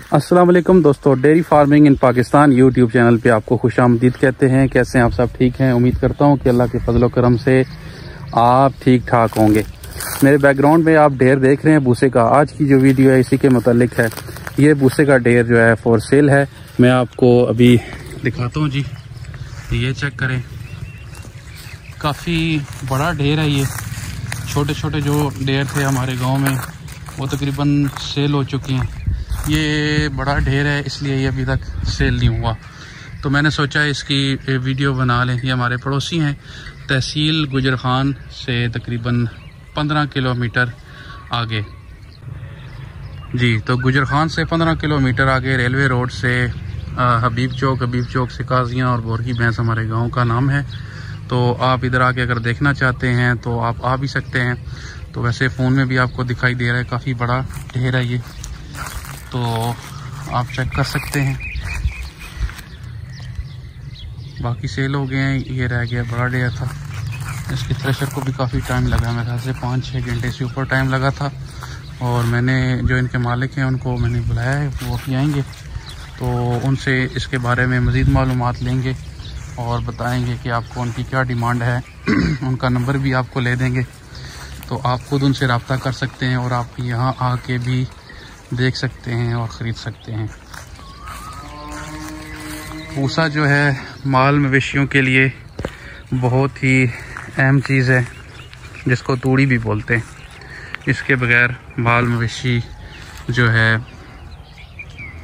अस्सलाम वालेकुम दोस्तों, dairy farming in Pakistan YouTube channel पे आपको खुशामदीद कहते हैं। कैसे हैं आप सब? ठीक हैं। उम्मीद करता हूं कि अल्लाह के फजल करम से आप ठीक ठाक होंगे। मेरे बैकग्राउंड में आप ढेर देख रहे हैं भूसे का। आज की जो वीडियो है इसी के मुतालिक है। ये भूसे का ढेर जो है फॉर सेल है। मैं आपको अभी दिखाता हूँ जी, ये चेक करें, काफ़ी बड़ा ढेर है। ये छोटे छोटे जो ढेर थे हमारे गाँव में वो तकरीबन सेल हो चुके हैं। ये बड़ा ढेर है इसलिए ये अभी तक सेल नहीं हुआ, तो मैंने सोचा इसकी वीडियो बना लें। ये हमारे पड़ोसी हैं, तहसील गुजर खान से तकरीबन 15 किलोमीटर आगे जी। तो गुजर खान से 15 किलोमीटर आगे रेलवे रोड से हबीब चौक से काजियाँ और बोरकी भैंस हमारे गांव का नाम है। तो आप इधर आके अगर देखना चाहते हैं तो आप आ भी सकते हैं। तो वैसे फ़ोन में भी आपको दिखाई दे रहा है, काफ़ी बड़ा ढेर है ये, तो आप चेक कर सकते हैं। बाकी सेल हो गए हैं, ये रह गया बड़ा ढेर था। इसके थ्रेशर को भी काफ़ी टाइम लगा, मेरे ख्याल से 5-6 घंटे से ऊपर टाइम लगा था। और मैंने जो इनके मालिक हैं उनको मैंने बुलाया है, वो अभी आएंगे तो उनसे इसके बारे में मज़ीद मालूमात लेंगे और बताएंगे कि आपको उनकी क्या डिमांड है। उनका नंबर भी आपको ले देंगे, तो आप खुद उनसे रब्ता कर सकते हैं और आप यहाँ आके भी देख सकते हैं और ख़रीद सकते हैं। भूसा जो है माल मवेशियों के लिए बहुत ही अहम चीज़ है, जिसको तूड़ी भी बोलते हैं। इसके बगैर माल मवेशी जो है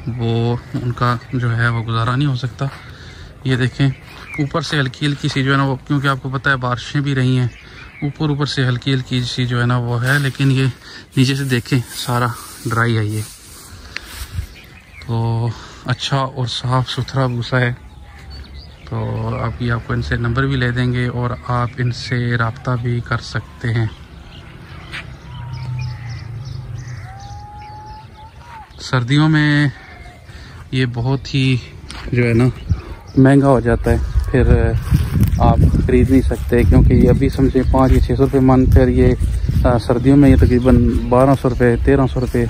वो उनका जो है वो गुजारा नहीं हो सकता। ये देखें, ऊपर से हल्की हल्की सी जो है ना वो, क्योंकि आपको पता है बारिशें भी रही हैं, ऊपर से हल्की हल्की सी जो है ना वो है, लेकिन ये नीचे से देखें सारा ड्राई है। ये तो अच्छा और साफ़ सुथरा भूसा है। तो अभी आपको इनसे नंबर भी ले देंगे और आप इनसे रब्ता भी कर सकते हैं। सर्दियों में ये बहुत ही जो है ना महंगा हो जाता है, फिर आप ख़रीद नहीं सकते, क्योंकि अभी समझे 500 या 600 रुपये मन, फिर ये सर्दियों में ये तकरीबन 1200 रुपये 1300 रुपये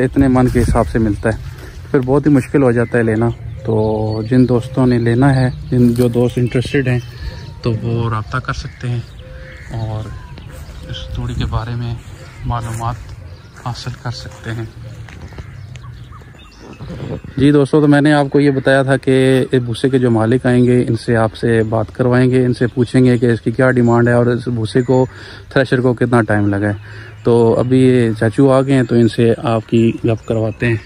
इतने मन के हिसाब से मिलता है। फिर बहुत ही मुश्किल हो जाता है लेना। तो जिन दोस्तों ने लेना है, जो दोस्त इंटरेस्टेड हैं, तो वो रब्ता कर सकते हैं और इस तूड़ी के बारे में मालूमात हासिल कर सकते हैं। जी दोस्तों, तो मैंने आपको ये बताया था कि भूसे के जो मालिक आएंगे इनसे आपसे बात करवाएंगे, इनसे पूछेंगे कि इसकी क्या डिमांड है और इस भूसे को थ्रेशर को कितना टाइम लगा है। तो अभी ये चाचू आ गए हैं, तो इनसे आपकी गप करवाते हैं।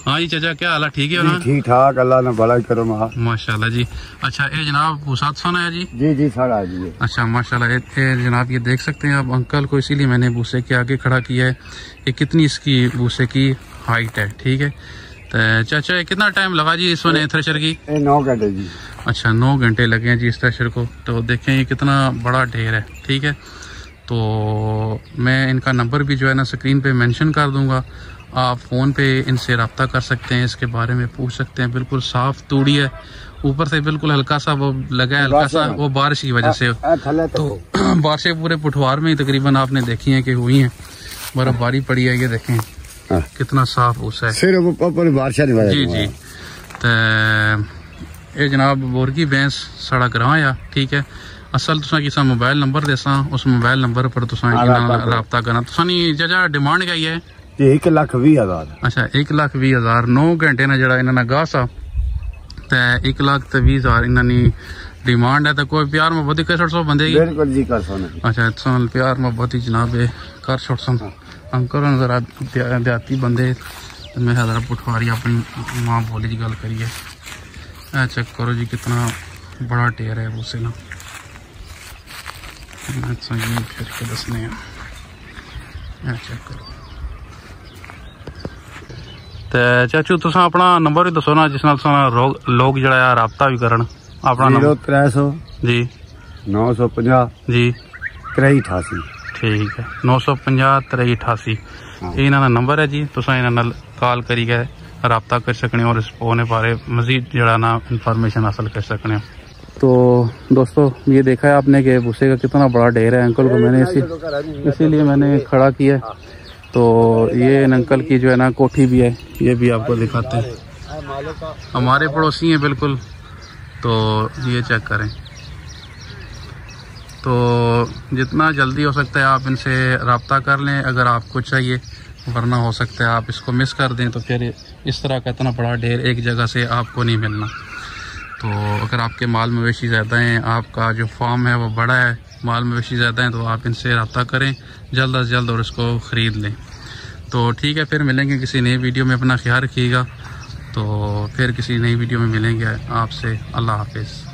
हाँ जी चाचा, क्या हाल है? ठीक है ना? ठीक ठाक, अल्लाह ने भला करो माशाल्लाह जी। अच्छा, ये जनाब भूसा सोना है जी? जी सारा जी। अच्छा माशाल्लाह। ये जनाब ये देख सकते हैं आप अंकल को, इसीलिए मैंने भूसे के आगे खड़ा किया है कि कितनी इसकी भूसे की हाइट है। ठीक है, तो चाचा कितना टाइम लगा जी इसमें थ्रेशर की? 9 घंटे जी। अच्छा, 9 घंटे लगे हैं जी इस थ्रेशर को। तो देखें ये कितना बड़ा ढेर है। ठीक है, तो मैं इनका नंबर भी जो है ना स्क्रीन पे मेंशन कर दूंगा। आप फ़ोन पे इनसे रब्ता कर सकते हैं, इसके बारे में पूछ सकते हैं। बिल्कुल साफ़ तूड़ी है, ऊपर से बिल्कुल हल्का सा वो लगा है, हल्का सा वो बारिश की वजह से। तो बारिशें पूरे पुठवार में ही तकरीबन आपने देखी हैं कि हुई हैं, बर्फबारी पड़ी है। ये देखें कितना साफ भूसा है। जी जी। तो ये जनाब बोरकी भैंस साड़ा ग्रां आ। ठीक है, असल तुसा किसा मोबाइल नंबर देसा, उस मोबाइल नंबर पर तुसा रब्ता करना। तुसा नी जजा डिमांड क्या है? 1,20,000। अच्छा, 1,20,000। 9 घंटे ना जरा इन्होंने गा सा, तो 1,20,000 इन्होंने डिमांड है। तो कोई प्यार मोहब्बत कर छोड़ सो बंदे की? बिल्कुल जी कर सो। अच्छा, प्यार मोहब्बत ही जनाब कर छोड़ सो। अंकल जरा देहाती बंदे, मैं जरा पुठवारी अपनी माँ बोली जी गल करिए। चेक करो जी कितना बड़ा ढेर है भूसे ना। फिर के दसने चेक करो। तो चाचू तुसा अपना नंबर भी दसो ना, जिस नाल लोग जरा रब्ता भी करन। अपना नंबर 0300 जी 950 जी 8388। ठीक है, 950 8388 ये इन्होंने नंबर है जी। तुसा इन्होंने कॉल करी के रब्ता कर सकने और इस फोन बारे मजीद जरा ना इंफॉर्मेशन हासिल कर सकने। तो दोस्तों ये देखा है आपने कि भूसे का कितना बड़ा ढेर है। अंकल को मैंने इसीलिए मैंने खड़ा किया तो ये इन अंकल की जो है ना कोठी भी है, ये भी आपको दिखाते हैं। हमारे पड़ोसी हैं बिल्कुल, तो ये चेक करें। तो जितना जल्दी हो सकता है आप इनसे रब्ता कर लें अगर आपको चाहिए, वरना हो सकता है आप इसको मिस कर दें तो फिर इस तरह का इतना बड़ा ढेर एक जगह से आपको नहीं मिलना। तो अगर आपके माल मवेशी ज़्यादा हैं, आपका जो फार्म है वो बड़ा है, माल मवेशी ज़्यादा हैं, तो आप इनसे रब्ता करें जल्द अज जल्द और इसको ख़रीद लें। तो ठीक है, फिर मिलेंगे किसी नई वीडियो में। अपना ख्याल रखिएगा। तो फिर किसी नई वीडियो में मिलेंगे आपसे। अल्लाह हाफिज़।